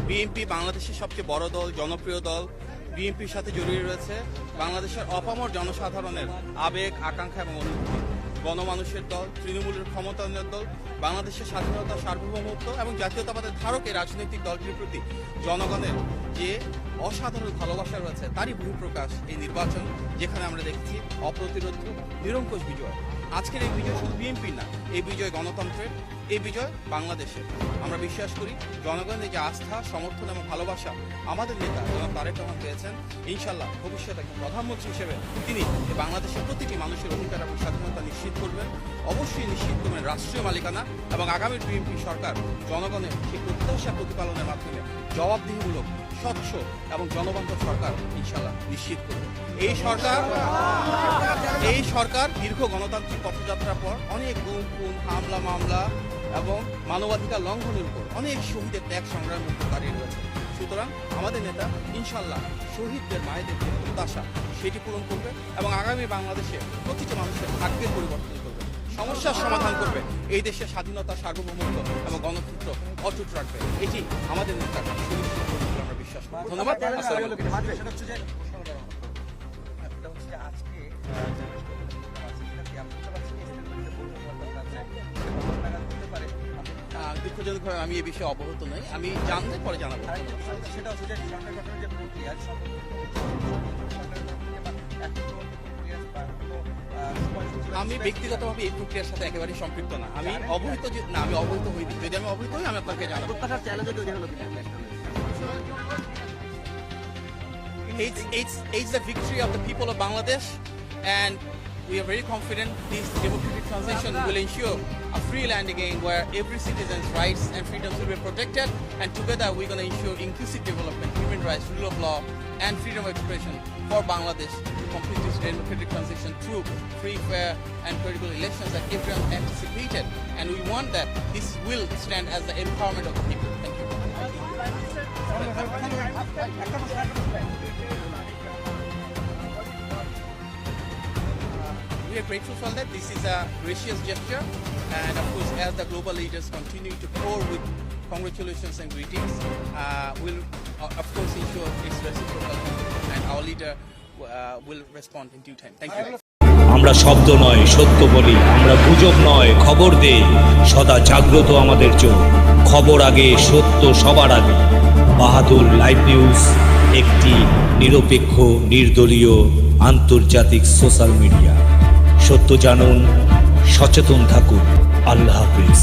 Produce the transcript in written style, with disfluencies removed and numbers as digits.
BNP বাংলাদেশের সবচেয়ে বড় দল, জনপ্রিয় দল। বিএনপির সাথে জড়িয়ে রয়েছে বাংলাদেশের অপামর জনসাধারণের আবেগ, আকাঙ্ক্ষা এবং অনুভূতি। গণমানুষের দল, তৃণমূলের ক্ষমতায়নের দল, বাংলাদেশের স্বাধীনতা, সার্বভৌমত্ব এবং জাতীয়তাবাদের ধারক এই রাজনৈতিক দলটির প্রতি জনগণের যে অসাধারণ ভালোবাসা রয়েছে তারই বহিঃপ্রকাশ এই নির্বাচন, যেখানে আমরা দেখছি অপ্রতিরোধ নিরঙ্কুশ বিজয়। আজকের এই বিজয় শুধু বিএনপির না, এই বিজয় গণতন্ত্রের, এই বিজয় বাংলাদেশের। আমরা বিশ্বাস করি জনগণের যে আস্থা, সমর্থন এবং ভালোবাসা আমাদের নেতা জনাব তারেক রহমান পেয়েছেন, ইনশাল্লাহ ভবিষ্যতে একজন প্রধানমন্ত্রী হিসেবে তিনি বাংলাদেশের প্রতিটি মানুষের অধিকার এবং স্বাধীনতা নিশ্চিত করবেন। অবশ্যই নিশ্চিত করবেন রাষ্ট্রীয় মালিকানা, এবং আগামী বিএনপি সরকার জনগণের সেই প্রত্যাশা প্রতিপালনের মাধ্যমে জবাবদিহিমূলক, স্বচ্ছ এবং জনবান্ধব সরকার ইনশাল্লাহ নিশ্চিত করবে। এই সরকার দীর্ঘ গণতান্ত্রিক পথযাত্রার পর অনেক গুম, খুন, হামলা, মামলা এবং মানবাধিকার লঙ্ঘনের উপর অনেক শহীদের ত্যাগ সংগ্রামের মধ্যে দাঁড়িয়ে রয়েছে। সুতরাং আমাদের নেতা ইনশাল্লাহ শহীদদের মায়েদের যে প্রত্যাশা সেটি পূরণ করবে এবং আগামী বাংলাদেশে প্রতিটি মানুষের ভাগ্যের পরিবর্তন করবে, সমস্যার সমাধান করবে, এই দেশের স্বাধীনতা, সার্বভৌমত্ব এবং গণতন্ত্র অটুট রাখবে। এটি আমাদের নেতার সুনিশ্চিত করবে বলে আমরা বিশ্বাস করি। ধন্যবাদ। দুঃখজনকভাবে আমি এ বিষয়ে অবগত নই, আমি জানলে পরে জানাবো। সেটা হচ্ছে যে সরকার গঠনের যে প্রক্রিয়া, আমি ব্যক্তিগতভাবে এই প্রক্রিয়ার সাথে একেবারেই সম্পৃক্ত না। আমি অবহিত না, আমি অবহিত হইনি। যদি আমি অবহিত হই আমি আপনাকে জানাবো। It's the victory of the people of Bangladesh, and we are very confident this democratic transition will ensure a free land again where every citizen's rights and freedoms will be protected, and together we're going to ensure inclusive development, human rights, rule of law and freedom of expression for Bangladesh to complete this democratic transition through free, fair and credible elections that everyone anticipated, and we want that this will stand as the empowerment of the people. Thank you. We are grateful for that. This is a gracious gesture, and of course, as the global leaders continue to pour with congratulations and greetings, we'll of course ensure its reciprocal, and our leader will respond in due time. Thank you. আমরা শব্দ নয় সত্য বলি, আমরা গুজব নয় খবর দেই, সদা জাগ্রত আমাদের চোখ, খবর আগে, সত্য সবার আগে। বাহাদুর লাইভ নিউজ একটি নিরপেক্ষ, নির্দলীয়, আন্তর্জাতিক সোশ্যাল মিডিয়া। সত্য জানুন, সচেতন থাকুন। আল্লাহ হাফিজ।